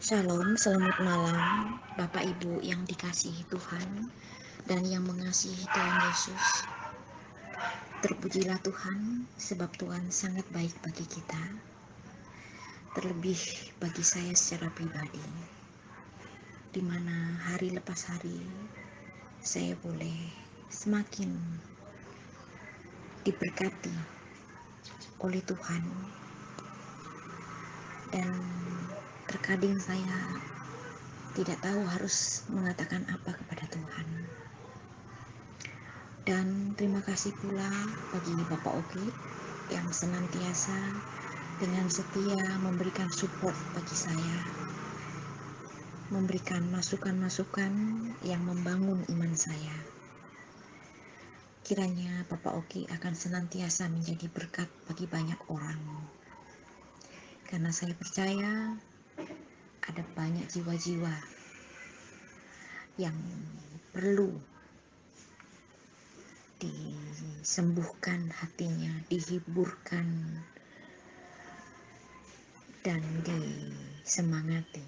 Shalom, selamat malam Bapak Ibu yang dikasihi Tuhan dan yang mengasihi Tuhan Yesus. Terpujilah Tuhan sebab Tuhan sangat baik bagi kita, terlebih bagi saya secara pribadi, di mana hari lepas hari saya boleh semakin diberkati oleh Tuhan, dan terkadang saya tidak tahu harus mengatakan apa kepada Tuhan. Dan terima kasih pula bagi Bapak Oki yang senantiasa dengan setia memberikan support bagi saya, memberikan masukan-masukan yang membangun iman saya. Kiranya Bapak Oki akan senantiasa menjadi berkat bagi banyak orang, karena saya percaya ada banyak jiwa-jiwa yang perlu disembuhkan hatinya, dihiburkan, dan disemangati.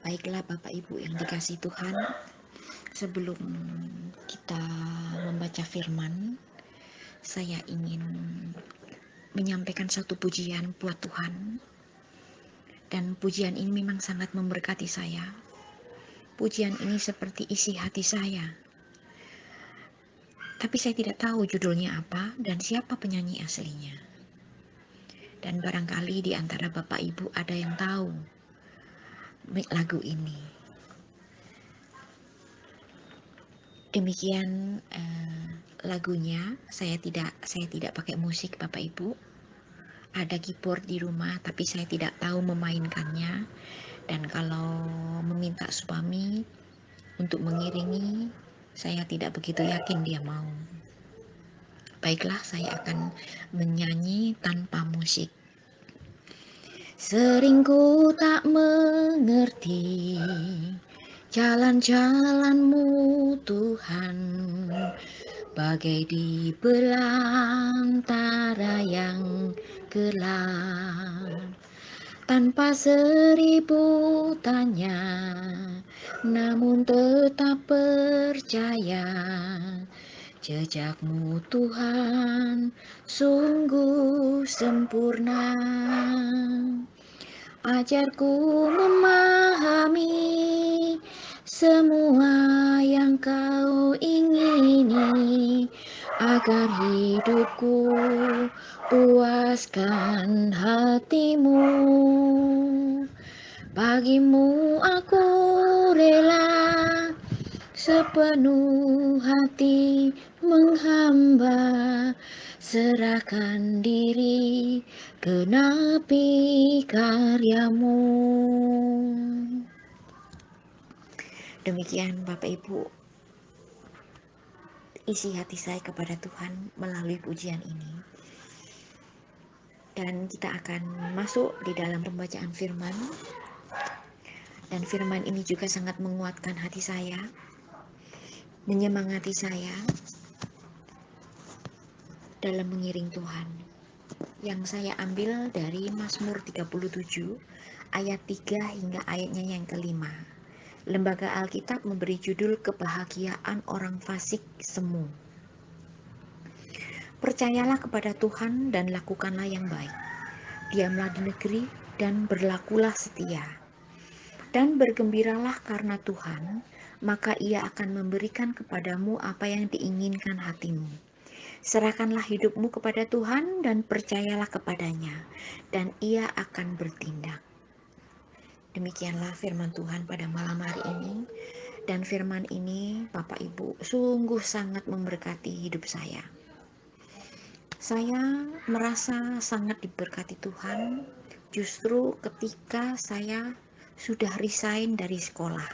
Baiklah Bapak Ibu yang dikasihi Tuhan, sebelum kita membaca firman, saya ingin menyampaikan satu pujian buat Tuhan. Dan pujian ini memang sangat memberkati saya. Pujian ini seperti isi hati saya. Tapi saya tidak tahu judulnya apa dan siapa penyanyi aslinya. Dan barangkali di antara Bapak Ibu ada yang tahu lagu ini. Demikian lagunya. Saya tidak pakai musik Bapak Ibu. Ada keyboard di rumah tapi saya tidak tahu memainkannya. Dan kalau meminta suami untuk mengiringi, saya tidak begitu yakin dia mau. Baiklah, saya akan menyanyi tanpa musik. Sering ku tak mengerti jalan-jalan-Mu Tuhan, bagai di belantara yang gelap. Tanpa seribu tanya, namun tetap percaya, jejak-Mu Tuhan sungguh sempurna. Ajarku memahami semua yang Kau ingini, agar hidupku puaskan hati-Mu. Bagimu aku rela sepenuh hati menghamba, serahkan diri genapi karya-Mu. Demikian Bapak Ibu, isi hati saya kepada Tuhan melalui pujian ini. Dan kita akan masuk di dalam pembacaan firman. Dan firman ini juga sangat menguatkan hati saya, menyemangati saya dalam mengiring Tuhan. Yang saya ambil dari Mazmur 37 ayat 3 hingga ayatnya yang kelima. Lembaga Alkitab memberi judul Kebahagiaan Orang Fasik Semu. Percayalah kepada Tuhan dan lakukanlah yang baik. Diamlah di negeri dan berlakulah setia. Dan bergembiralah karena Tuhan, maka Ia akan memberikan kepadamu apa yang diinginkan hatimu. Serahkanlah hidupmu kepada Tuhan dan percayalah kepadanya, dan Ia akan bertindak. Demikianlah firman Tuhan pada malam hari ini. Dan firman ini Bapak Ibu sungguh sangat memberkati hidup saya. Saya merasa sangat diberkati Tuhan justru ketika saya sudah resign dari sekolah,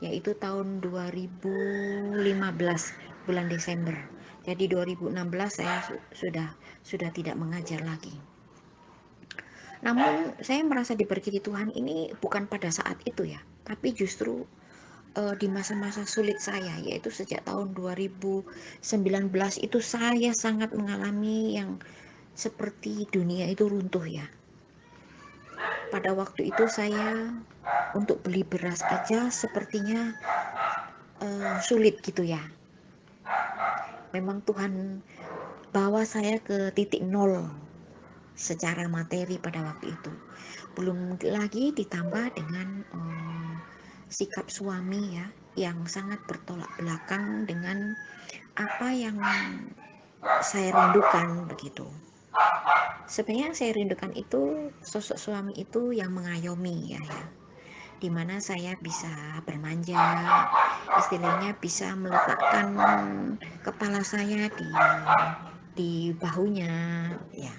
yaitu tahun 2015 bulan Desember. Jadi 2016 saya sudah tidak mengajar lagi. Namun saya merasa diberkati Tuhan ini bukan pada saat itu ya, tapi justru di masa-masa sulit saya, yaitu sejak tahun 2019 itu saya sangat mengalami yang seperti dunia itu runtuh ya. pada waktu itu saya untuk beli beras aja sepertinya sulit gitu ya. Memang Tuhan bawa saya ke titik nol secara materi pada waktu itu. Belum lagi ditambah dengan sikap suami ya yang sangat bertolak belakang dengan apa yang saya rindukan begitu. Sebenarnya saya rindukan itu sosok suami itu yang mengayomi ya, dimana saya bisa bermanja, istilahnya bisa meletakkan kepala saya di bahunya ya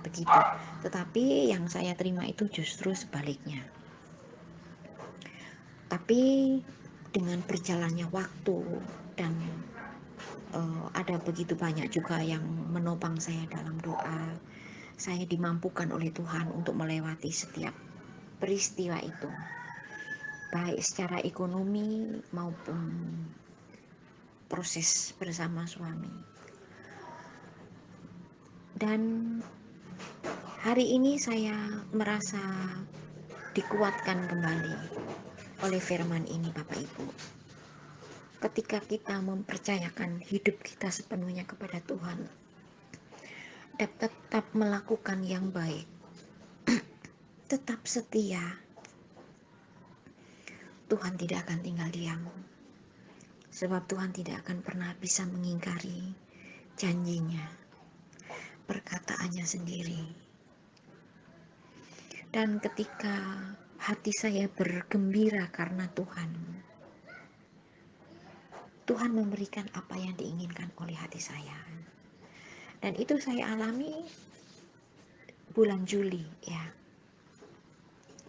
begitu. Tetapi yang saya terima itu justru sebaliknya. Tapi dengan berjalannya waktu dan ada begitu banyak juga yang menopang saya dalam doa, saya dimampukan oleh Tuhan untuk melewati setiap peristiwa itu, baik secara ekonomi maupun proses bersama suami. Dan hari ini saya merasa dikuatkan kembali oleh firman ini, Bapak Ibu. Ketika kita mempercayakan hidup kita sepenuhnya kepada Tuhan, dan tetap melakukan yang baik, tetap setia, Tuhan tidak akan tinggal diam. Sebab Tuhan tidak akan pernah bisa mengingkari janjinya, perkataannya sendiri. Dan ketika hati saya bergembira karena Tuhan memberikan apa yang diinginkan oleh hati saya. Dan itu saya alami bulan Juli ya.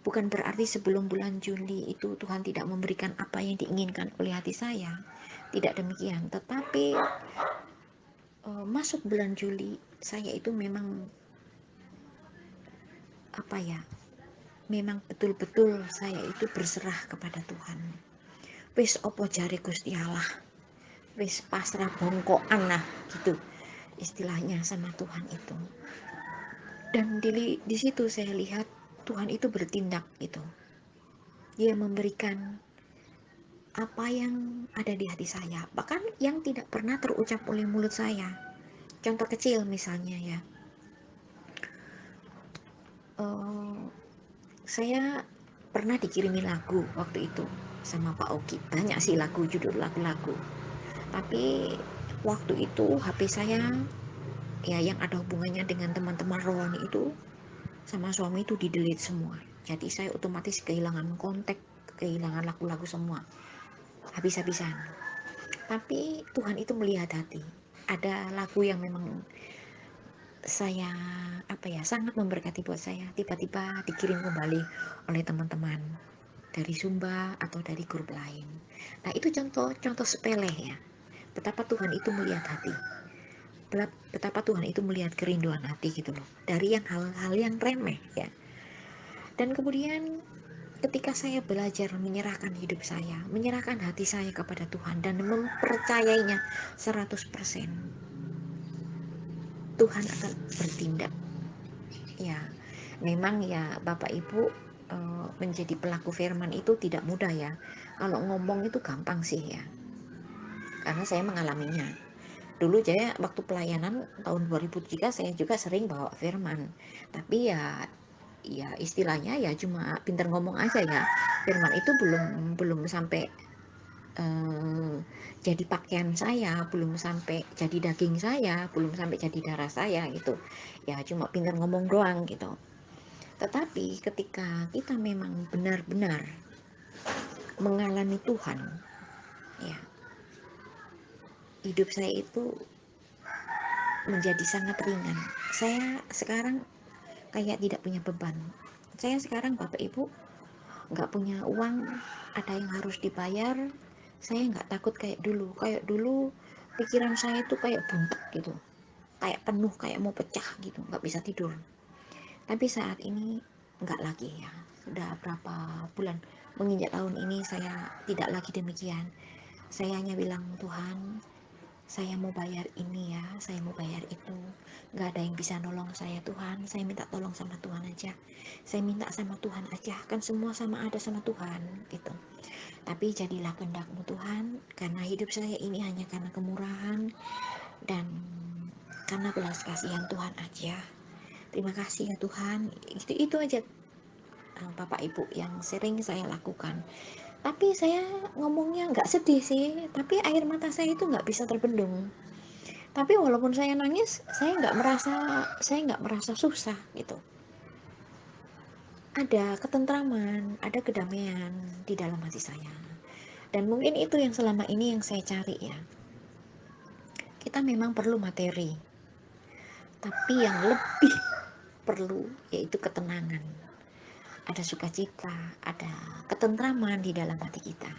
Bukan berarti sebelum bulan Juli itu Tuhan tidak memberikan apa yang diinginkan oleh hati saya. Tidak demikian. Tetapi masuk bulan Juli saya itu memang memang betul-betul saya itu berserah kepada Tuhan. Wis opo jare Gusti Allah, wis pasrah bongkokan lah gitu istilahnya sama Tuhan itu. Dan di situ saya lihat Tuhan itu bertindak gitu. Dia memberikan apa yang ada di hati saya, bahkan yang tidak pernah terucap oleh mulut saya. Contoh kecil misalnya ya, saya pernah dikirimi lagu waktu itu sama Pak Oki. Banyak sih judul lagu-lagu. Tapi waktu itu HP saya ya yang ada hubungannya dengan teman-teman rohani itu sama suami itu di-delete semua. Jadi saya otomatis kehilangan kontak, kehilangan lagu-lagu semua. Habis-habisan. Tapi Tuhan itu melihat hati. Ada lagu yang memang saya sangat memberkati buat saya, tiba-tiba dikirim kembali oleh teman-teman dari Sumba atau dari grup lain. Nah itu contoh sepele ya, betapa Tuhan itu melihat hati, betapa Tuhan itu melihat kerinduan hati gitu loh, dari yang hal-hal yang remeh ya. Dan kemudian ketika saya belajar menyerahkan hidup saya, menyerahkan hati saya kepada Tuhan dan mempercayainya 100%, Tuhan akan bertindak. Ya, memang ya Bapak Ibu, menjadi pelaku firman itu tidak mudah ya. Kalau ngomong itu gampang sih ya, karena saya mengalaminya. Dulu saya waktu pelayanan tahun 2003 saya juga sering bawa firman, tapi ya istilahnya ya cuma pintar ngomong aja ya. Firman itu belum sampai jadi pakaian saya, belum sampai jadi daging saya, belum sampai jadi darah saya gitu. Ya cuma pintar ngomong doang gitu. Tetapi ketika kita memang benar-benar mengalami Tuhan, ya, hidup saya itu menjadi sangat ringan. Saya sekarang kayak tidak punya beban. Saya sekarang Bapak Ibu nggak punya uang, ada yang harus dibayar, saya nggak takut kayak dulu. Kayak dulu pikiran saya itu kayak buntu gitu, kayak penuh, kayak mau pecah gitu, nggak bisa tidur. Tapi saat ini nggak lagi ya, sudah berapa bulan menginjak tahun ini saya tidak lagi demikian. Saya hanya bilang, Tuhan, saya mau bayar ini ya, saya mau bayar itu, nggak ada yang bisa nolong saya Tuhan, saya minta tolong sama Tuhan aja, saya minta sama Tuhan aja, kan semua sama ada sama Tuhan gitu. Tapi jadilah kehendak-Mu Tuhan, karena hidup saya ini hanya karena kemurahan dan karena belas kasihan Tuhan aja. Terima kasih ya Tuhan. Itu aja Bapak Ibu yang sering saya lakukan. Tapi saya ngomongnya nggak sedih sih, tapi air mata saya itu nggak bisa terbendung. Tapi walaupun saya nangis, saya nggak merasa susah gitu. Ada ketentraman, ada kedamaian di dalam hati saya. Dan mungkin itu yang selama ini yang saya cari ya. Kita memang perlu materi, tapi yang lebih perlu yaitu ketenangan. Ada sukacita, ada ketentraman di dalam hati kita.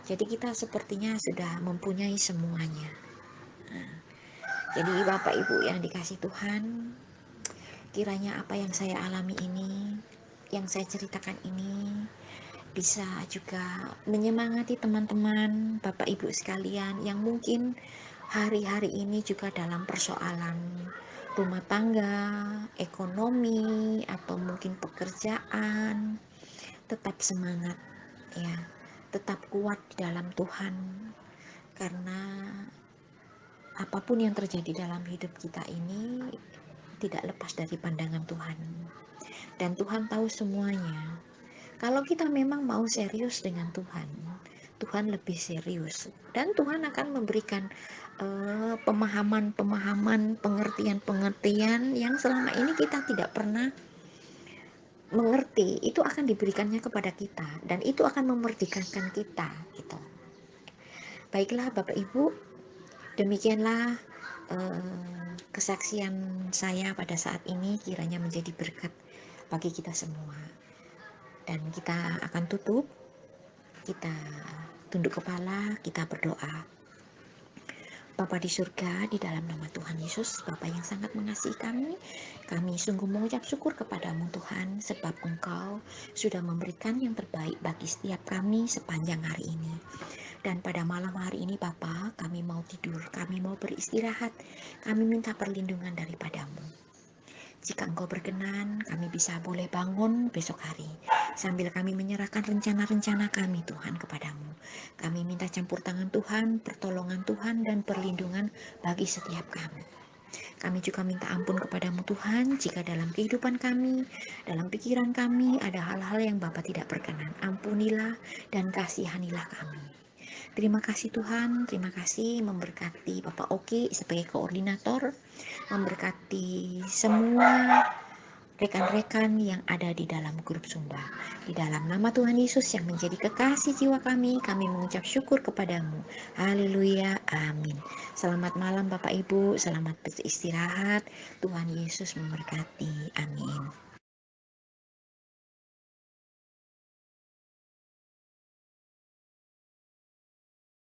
Jadi kita sepertinya sudah mempunyai semuanya. Nah, jadi Bapak Ibu yang dikasih Tuhan, kiranya apa yang saya alami ini, yang saya ceritakan ini, bisa juga menyemangati teman-teman, Bapak Ibu sekalian yang mungkin hari-hari ini juga dalam persoalan rumah tangga, ekonomi, atau mungkin pekerjaan. Tetap semangat ya, tetap kuat di dalam Tuhan, karena apapun yang terjadi dalam hidup kita ini tidak lepas dari pandangan Tuhan, dan Tuhan tahu semuanya. Kalau kita memang mau serius dengan Tuhan, Tuhan lebih serius, dan Tuhan akan memberikan pemahaman-pemahaman, pengertian-pengertian yang selama ini kita tidak pernah mengerti. Itu akan diberikannya kepada kita, dan itu akan memerdekakan kita gitu. Baiklah Bapak Ibu, demikianlah kesaksian saya pada saat ini, kiranya menjadi berkat bagi kita semua. Dan kita akan tutup, kita tunduk kepala, kita berdoa. Bapa di surga, di dalam nama Tuhan Yesus, Bapa yang sangat mengasihi kami sungguh mengucap syukur kepadamu Tuhan, sebab Engkau sudah memberikan yang terbaik bagi setiap kami sepanjang hari ini. Dan pada malam hari ini Bapa, kami mau tidur, kami mau beristirahat, kami minta perlindungan daripadamu. Jika Engkau berkenan, kami bisa boleh bangun besok hari, sambil kami menyerahkan rencana-rencana kami Tuhan kepadamu. Kami minta campur tangan Tuhan, pertolongan Tuhan, dan perlindungan bagi setiap kami. Kami juga minta ampun kepadamu Tuhan, jika dalam kehidupan kami, dalam pikiran kami, ada hal-hal yang Bapa tidak berkenan. Ampunilah dan kasihanilah kami. Terima kasih Tuhan, terima kasih memberkati Bapak Oki sebagai koordinator, memberkati semua rekan-rekan yang ada di dalam grup Sumba. Di dalam nama Tuhan Yesus yang menjadi kekasih jiwa kami mengucap syukur kepadamu. Haleluya, amin. Selamat malam Bapak Ibu, selamat beristirahat. Tuhan Yesus memberkati, amin.